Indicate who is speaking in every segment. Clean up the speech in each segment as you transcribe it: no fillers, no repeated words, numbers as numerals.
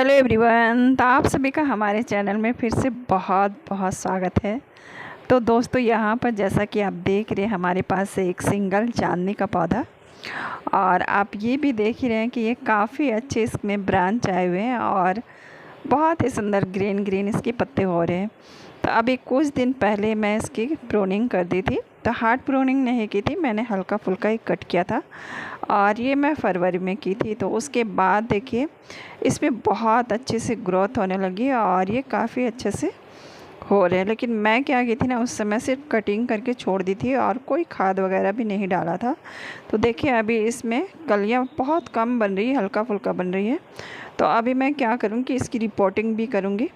Speaker 1: Hello everyone, तो आप सभी का हमारे चैनल में फिर से बहुत बहुत स्वागत है। तो दोस्तों, यहाँ पर जैसा कि आप देख रहे हैं, हमारे पास है एक सिंगल चांदनी का पौधा। और आप ये भी देख ही रहे हैं कि ये काफ़ी अच्छे इसमें ब्रांच आए हुए हैं और बहुत ही सुंदर ग्रीन ग्रीन इसके पत्ते हो रहे हैं। तो अभी कुछ दिन पहले मैं इसकी प्रूनिंग कर दी थी। तो हार्ड प्रूनिंग नहीं की थी, मैंने हल्का फुल्का ही कट किया था और ये मैं फरवरी में की थी। तो उसके बाद देखिए इसमें बहुत अच्छे से ग्रोथ होने लगी और ये काफ़ी अच्छे से हो रहे हैं। लेकिन मैं क्या की थी ना, उस समय सिर्फ कटिंग करके छोड़ दी थी और कोई खाद वगैरह भी नहीं डाला था। तो देखिए अभी इसमें कलियाँ बहुत कम बन रही है, हल्का फुल्का बन रही है। तो अभी मैं क्या करूँ कि इसकी रिपोर्टिंग भी करूँगी।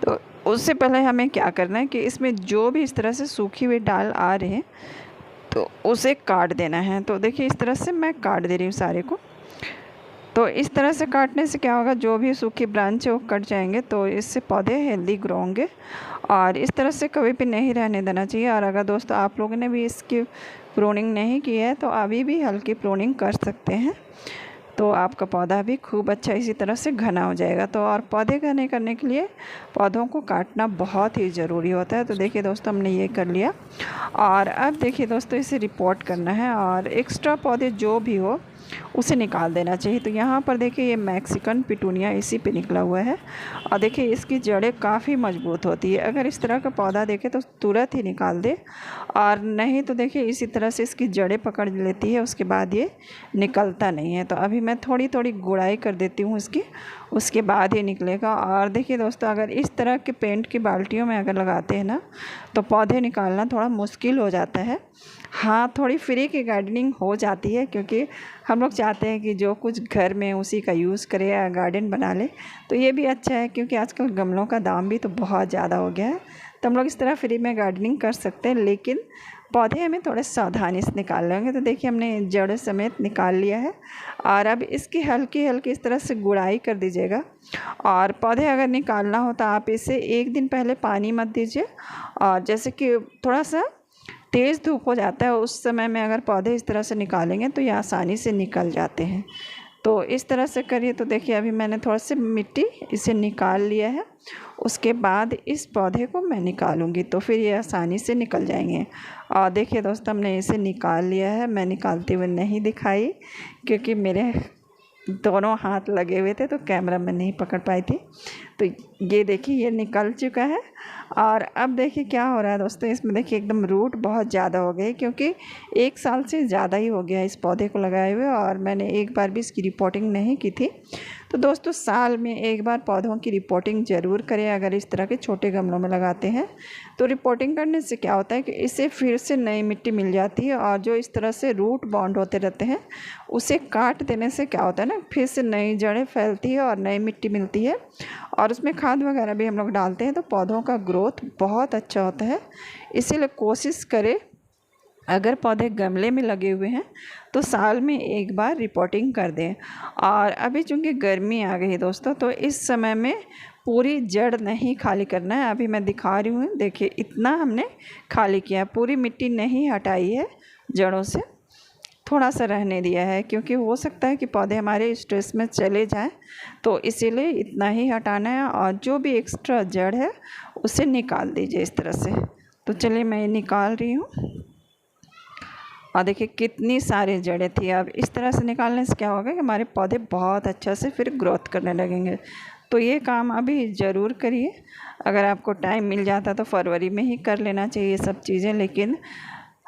Speaker 1: तो उससे पहले हमें क्या करना है कि इसमें जो भी इस तरह से सूखी हुई डाल आ रहे हैं तो उसे काट देना है। तो देखिए इस तरह से मैं काट दे रही हूँ सारे को। तो इस तरह से काटने से क्या होगा, जो भी सूखी ब्रांच है वो कट जाएंगे, तो इससे पौधे हेल्दी ग्रो होंगे। और इस तरह से कभी भी नहीं रहने देना चाहिए। और अगर दोस्तों आप लोगों ने भी इसकी प्रूनिंग नहीं की है तो अभी भी हल्की प्रूनिंग कर सकते हैं, तो आपका पौधा भी खूब अच्छा इसी तरह से घना हो जाएगा। तो और पौधे घने करने के लिए पौधों को काटना बहुत ही ज़रूरी होता है। तो देखिए दोस्तों, हमने ये कर लिया। और अब देखिए दोस्तों, इसे रिपोर्ट करना है और एक्स्ट्रा पौधे जो भी हो उसे निकाल देना चाहिए। तो यहाँ पर देखिए ये मैक्सिकन पिटूनिया इसी पे निकला हुआ है और देखिए इसकी जड़ें काफ़ी मजबूत होती है। अगर इस तरह का पौधा देखे तो तुरंत ही निकाल दे, और नहीं तो देखिए इसी तरह से इसकी जड़ें पकड़ लेती है, उसके बाद ये निकलता नहीं है। तो अभी मैं थोड़ी थोड़ी गुड़ाई कर देती हूँ इसकी, उसके बाद ये निकलेगा। और देखिए दोस्तों, अगर इस तरह के पेंट की बाल्टियों में अगर लगाते हैं ना तो पौधे निकालना थोड़ा मुश्किल हो जाता है। हाँ, थोड़ी फ्री की गार्डनिंग हो जाती है, क्योंकि हम लोग चाहते हैं कि जो कुछ घर में उसी का यूज़ करे या गार्डन बना ले। तो ये भी अच्छा है, क्योंकि आजकल गमलों का दाम भी तो बहुत ज़्यादा हो गया है। तो हम लोग इस तरह फ्री में गार्डनिंग कर सकते हैं, लेकिन पौधे हमें थोड़े सावधानी से निकाल लेंगे। तो देखिए हमने जड़ समेत निकाल लिया है और अब इसकी हल्की हल्की इस तरह से गुड़ाई कर दीजिएगा। और पौधे अगर निकालना हो तो आप इसे एक दिन पहले पानी मत दीजिए, और जैसे कि थोड़ा सा तेज़ धूप हो जाता है उस समय में अगर पौधे इस तरह से निकालेंगे तो ये आसानी से निकल जाते हैं। तो इस तरह से करिए। तो देखिए अभी मैंने थोड़ा सी मिट्टी इसे निकाल लिया है, उसके बाद इस पौधे को मैं निकालूंगी तो फिर ये आसानी से निकल जाएंगे। और देखिए दोस्तों, हमने इसे निकाल लिया है। मैं निकालते हुए नहीं दिखाई, क्योंकि मेरे दोनों हाथ लगे हुए थे तो कैमरा में नहीं पकड़ पाई थी। तो ये देखिए ये निकल चुका है। और अब देखिए क्या हो रहा है दोस्तों, इसमें देखिए एकदम रूट बहुत ज़्यादा हो गए, क्योंकि 1 साल से ज़्यादा ही हो गया इस पौधे को लगाए हुए और मैंने एक बार भी इसकी रिपोर्टिंग नहीं की थी। तो दोस्तों, साल में एक बार पौधों की रिपोर्टिंग ज़रूर करें। अगर इस तरह के छोटे गमलों में लगाते हैं तो रिपोर्टिंग करने से क्या होता है कि इससे फिर से नई मिट्टी मिल जाती है, और जो इस तरह से रूट बाउंड होते रहते हैं उसे काट देने से क्या होता है ना, फिर से नई जड़ें फैलती है और नई मिट्टी मिलती है। और उसमें खाद वगैरह भी हम लोग डालते हैं तो पौधों का ग्रोथ बहुत अच्छा होता है। इसीलिए कोशिश करें, अगर पौधे गमले में लगे हुए हैं तो साल में एक बार रिपोर्टिंग कर दें। और अभी चूँकि गर्मी आ गई है दोस्तों, तो इस समय में पूरी जड़ नहीं खाली करना है। अभी मैं दिखा रही हूँ, देखिए इतना हमने खाली किया है, पूरी मिट्टी नहीं हटाई है जड़ों से, थोड़ा सा रहने दिया है, क्योंकि हो सकता है कि पौधे हमारे स्ट्रेस में चले जाएं। तो इसीलिए इतना ही हटाना है और जो भी एक्स्ट्रा जड़ है उसे निकाल दीजिए इस तरह से। तो चलिए मैं ये निकाल रही हूँ। और देखिए कितनी सारी जड़ें थी। अब इस तरह से निकालने से क्या होगा कि हमारे पौधे बहुत अच्छा से फिर ग्रोथ करने लगेंगे। तो ये काम अभी ज़रूर करिए। अगर आपको टाइम मिल जाता तो फरवरी में ही कर लेना चाहिए ये सब चीज़ें, लेकिन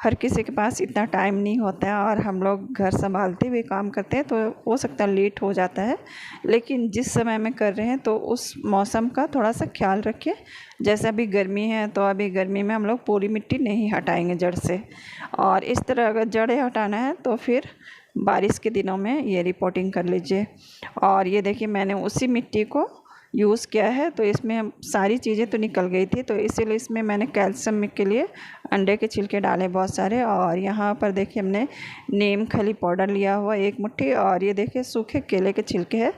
Speaker 1: हर किसी के पास इतना टाइम नहीं होता है और हम लोग घर संभालते हुए काम करते हैं, तो हो सकता है लेट हो जाता है। लेकिन जिस समय में कर रहे हैं तो उस मौसम का थोड़ा सा ख्याल रखिए। जैसे अभी गर्मी है तो अभी गर्मी में हम लोग पूरी मिट्टी नहीं हटाएंगे जड़ से, और इस तरह अगर जड़ें हटाना है तो फिर बारिश के दिनों में ये रिपोर्टिंग कर लीजिए। और ये देखिए मैंने उसी मिट्टी को यूज़ किया है, तो इसमें सारी चीज़ें तो निकल गई थी, तो इसीलिए इसमें मैंने कैल्शियम के लिए अंडे के छिलके डाले बहुत सारे। और यहाँ पर देखिए हमने नीम खली पाउडर लिया हुआ 1 मुट्ठी, और ये देखिए सूखे केले के छिलके हैं।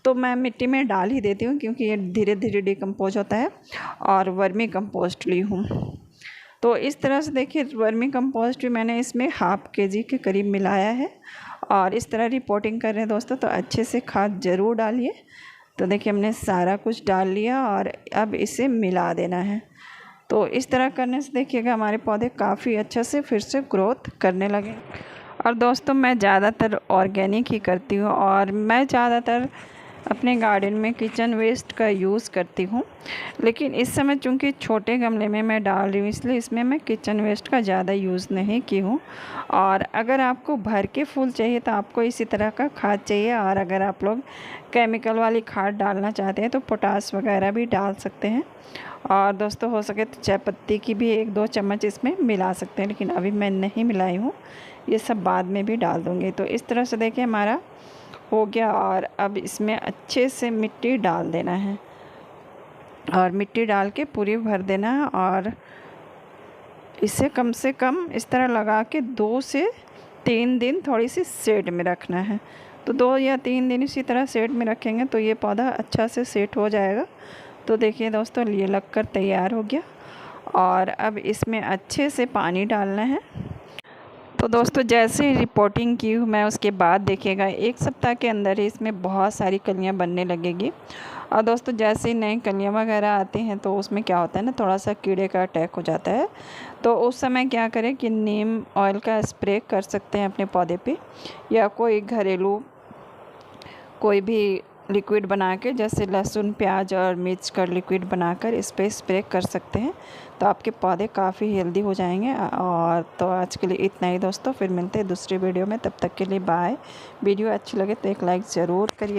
Speaker 1: तो मैं मिट्टी में डाल ही देती हूँ, क्योंकि ये धीरे धीरे डिकम्पोज होता है। और वर्मी कंपोस्ट ली हूँ। तो इस तरह से देखिए वर्मी कंपोस्ट भी मैंने इसमें ½ kg के करीब मिलाया है। और इस तरह रिपोर्टिंग कर रहे हैं दोस्तों, तो अच्छे से खाद ज़रूर डालिए तो देखिए हमने सारा कुछ डाल लिया और अब इसे मिला देना है। तो इस तरह करने से देखिएगा हमारे पौधे काफ़ी अच्छे से फिर से ग्रोथ करने लगे। और दोस्तों मैं ज़्यादातर ऑर्गेनिक ही करती हूँ और मैं ज़्यादातर अपने गार्डन में किचन वेस्ट का यूज़ करती हूँ, लेकिन इस समय चूँकि छोटे गमले में मैं डाल रही हूँ इसलिए इसमें मैं किचन वेस्ट का ज़्यादा यूज़ नहीं की हूँ। और अगर आपको भर के फूल चाहिए तो आपको इसी तरह का खाद चाहिए, और अगर आप लोग केमिकल वाली खाद डालना चाहते हैं तो पोटास वगैरह भी डाल सकते हैं। और दोस्तों हो सके तो चाय पत्ती की भी 1-2 चम्मच इसमें मिला सकते हैं, लेकिन अभी मैं नहीं मिलाई हूँ, ये सब बाद में भी डाल दूँगी। तो इस तरह से देखिए हमारा हो गया और अब इसमें अच्छे से मिट्टी डाल देना है और मिट्टी डाल के पूरी भर देना है। और इसे कम से कम इस तरह लगा के 2 से 3 दिन थोड़ी सी शेड में रखना है। तो 2 या 3 दिन इसी तरह शेड में रखेंगे तो ये पौधा अच्छा से सेट हो जाएगा। तो देखिए दोस्तों ये लगकर तैयार हो गया और अब इसमें अच्छे से पानी डालना है। तो दोस्तों जैसे ही रिपोर्टिंग की हूँ मैं उसके बाद देखिएगा 1 सप्ताह के अंदर ही इसमें बहुत सारी कलियाँ बनने लगेगी। और दोस्तों जैसे ही नई कलियाँ वगैरह आती हैं तो उसमें क्या होता है ना, थोड़ा सा कीड़े का अटैक हो जाता है। तो उस समय क्या करें कि नीम ऑयल का स्प्रे कर सकते हैं अपने पौधे पे, या कोई घरेलू कोई भी लिक्विड बना के, जैसे लहसुन प्याज और मिर्च का लिक्विड बनाकर इस पर स्प्रे कर सकते हैं। तो आपके पौधे काफ़ी हेल्दी हो जाएंगे। और तो आज के लिए इतना ही दोस्तों, फिर मिलते हैं दूसरी वीडियो में, तब तक के लिए बाय। वीडियो अच्छी लगे तो एक लाइक ज़रूर करिए।